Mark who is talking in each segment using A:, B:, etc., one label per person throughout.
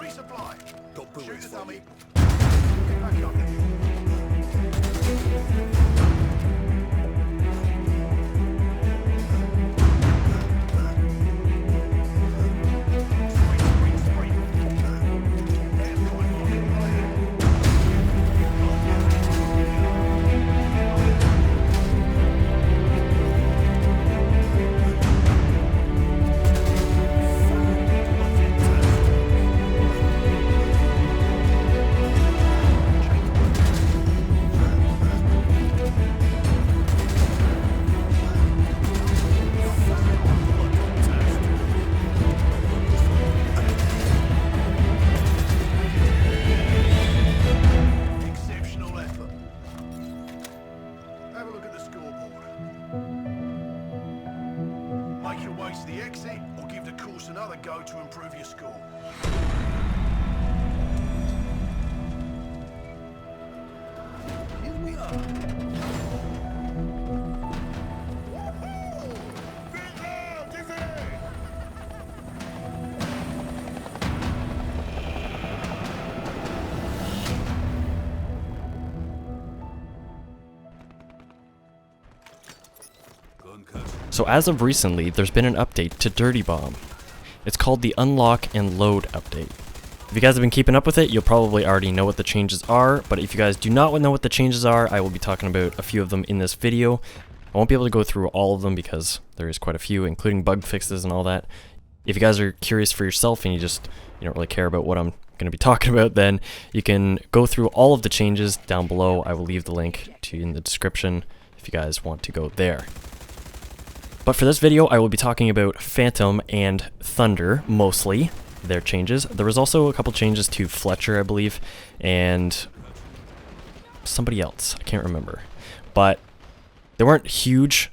A: Resupply.
B: Got
A: Shoot
B: bullets
A: the
B: for
A: dummy.
B: you.
A: Get back up there. Exceptional effort. Have a look at the scoreboard. Make your way to the exit or give the course another go to improve your score.
B: Here we are.
C: So as of recently, there's been an update to Dirty Bomb. It's called the Unlock and Load update. If you guys have been keeping up with it, you'll probably already know what the changes are, but if you guys do not know what the changes are, I will be talking about a few of them in this video. I won't be able to go through all of them because there is quite a few, including bug fixes and all that. If you guys are curious for yourself and you don't really care about what I'm going to be talking about, then you can go through all of the changes down below. I will leave the link in the description if you guys want to go there. But for this video, I will be talking about Phantom and Thunder, mostly, their changes. There was also a couple changes to Fletcher, I believe, and somebody else. I can't remember. But they weren't huge,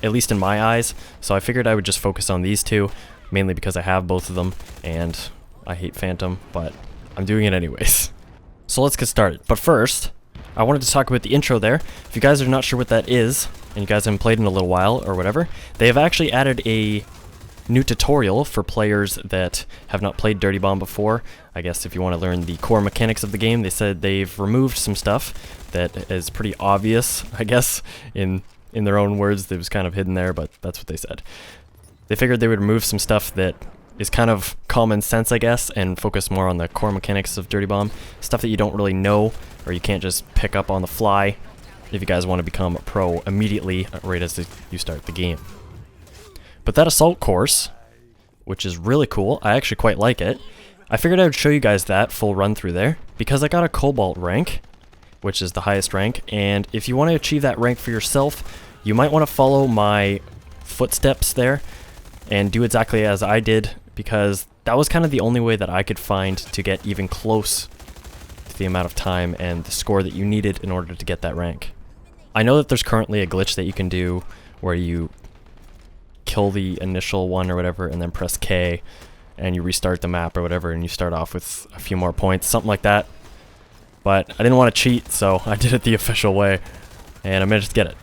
C: at least in my eyes, so I figured I would just focus on these two, mainly because I have both of them, and I hate Phantom, but I'm doing it anyways. So let's get started. But first, I wanted to talk about the intro there. If you guys are not sure what that is, and you guys haven't played in a little while or whatever, they have actually added a new tutorial for players that have not played Dirty Bomb before. I guess if you want to learn the core mechanics of the game, they said they've removed some stuff that is pretty obvious, I guess, in their own words. It was kind of hidden there, but that's what they said. They figured they would remove some stuff that is kind of common sense, I guess, and focus more on the core mechanics of Dirty Bomb. Stuff that you don't really know, or you can't just pick up on the fly if you guys want to become a pro immediately right as you start the game. But that assault course, which is really cool, I actually quite like it. I figured I would show you guys that full run through there, because I got a Cobalt rank, which is the highest rank, and if you want to achieve that rank for yourself, you might want to follow my footsteps there and do exactly as I did, because that was kind of the only way that I could find to get even close to the amount of time and the score that you needed in order to get that rank. I know that there's currently a glitch that you can do where you kill the initial one or whatever and then press K and you restart the map or whatever and you start off with a few more points, something like that. But I didn't want to cheat, so I did it the official way and I managed to get it.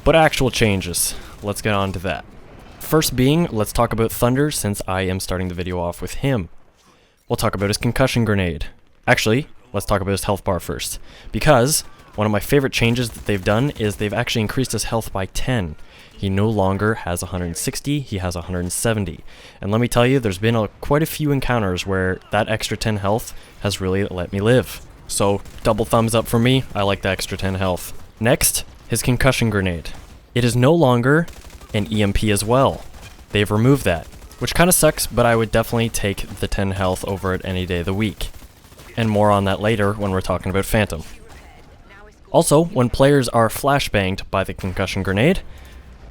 C: But actual changes, let's get on to that. First being, let's talk about Thunder, since I am starting the video off with him. We'll talk about his concussion grenade. Actually, let's talk about his health bar first, because one of my favorite changes that they've done is they've actually increased his health by 10. He no longer has 160, he has 170. And let me tell you, there's been quite a few encounters where that extra 10 health has really let me live. So, double thumbs up for me, I like the extra 10 health. Next, his concussion grenade. It is no longer an EMP as well. They've removed that, which kind of sucks, but I would definitely take the 10 health over it any day of the week. And more on that later when we're talking about Phantom. Also, when players are flashbanged by the concussion grenade,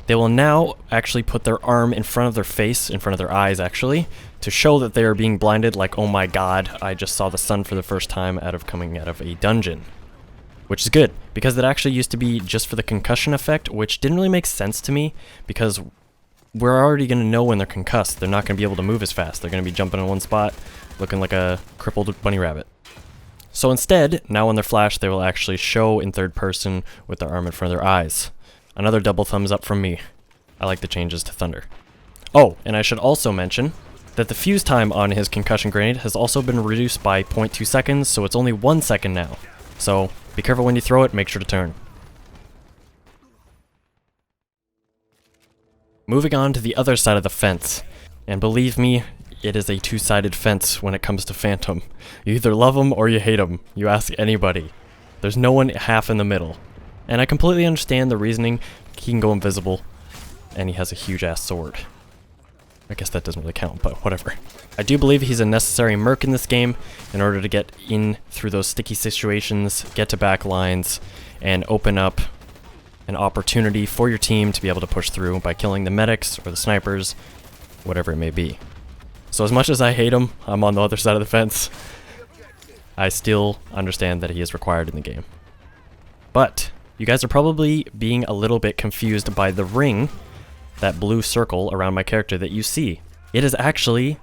C: they will now actually put their arm in front of their face, in front of their eyes actually, to show that they are being blinded, like, oh my god, I just saw the sun for the first time coming out of a dungeon. Which is good, because it actually used to be just for the concussion effect, which didn't really make sense to me, because we're already going to know when they're concussed. They're not going to be able to move as fast. They're going to be jumping in one spot, looking like a crippled bunny rabbit. So instead, now when they're flashed, they will actually show in third person with their arm in front of their eyes. Another double thumbs up from me. I like the changes to Thunder. Oh, and I should also mention, that the fuse time on his concussion grenade has also been reduced by 0.2 seconds, so it's only 1 second now. So be careful when you throw it, make sure to turn. Moving on to the other side of the fence, and believe me, it is a two-sided fence when it comes to Phantom. You either love him or you hate him. You ask anybody. There's no one half in the middle. And I completely understand the reasoning. He can go invisible, and he has a huge-ass sword. I guess that doesn't really count, but whatever. I do believe he's a necessary merc in this game in order to get in through those sticky situations, get to back lines, and open up an opportunity for your team to be able to push through by killing the medics or the snipers, whatever it may be. So as much as I hate him, I'm on the other side of the fence. I still understand that he is required in the game. But you guys are probably being a little bit confused by the ring, that blue circle around my character that you see. It is actually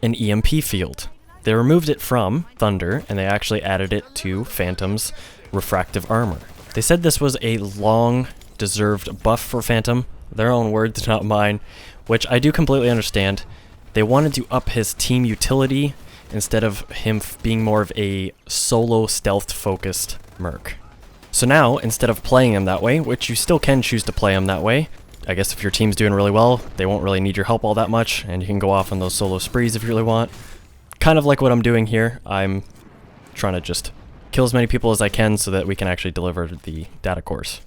C: an EMP field. They removed it from Thunder, and they actually added it to Phantom's refractive armor. They said this was a long-deserved buff for Phantom, their own words, not mine, which I do completely understand. They wanted to up his team utility instead of him being more of a solo stealth-focused merc. So now, instead of playing him that way, which you still can choose to play him that way, I guess if your team's doing really well, they won't really need your help all that much, and you can go off on those solo sprees if you really want. Kind of like what I'm doing here. I'm trying to just kill as many people as I can so that we can actually deliver the data cores.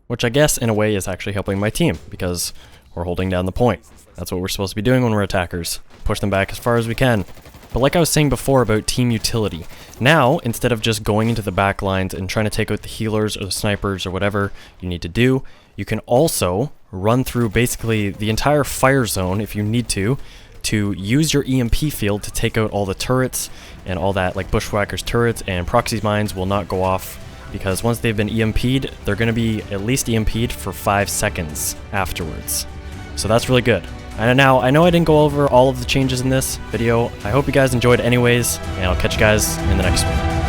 C: Which I guess, in a way, is actually helping my team, because we're holding down the point. That's what we're supposed to be doing when we're attackers. Push them back as far as we can. But like I was saying before about team utility, now, instead of just going into the back lines and trying to take out the healers or the snipers or whatever you need to do, you can also run through basically the entire fire zone if you need to use your EMP field to take out all the turrets and all that, like bushwhackers turrets, and proxy mines will not go off because once they've been EMP'd, they're going to be at least EMP'd for 5 seconds afterwards. So that's really good. And now, I know I didn't go over all of the changes in this video. I hope you guys enjoyed anyways, and I'll catch you guys in the next one.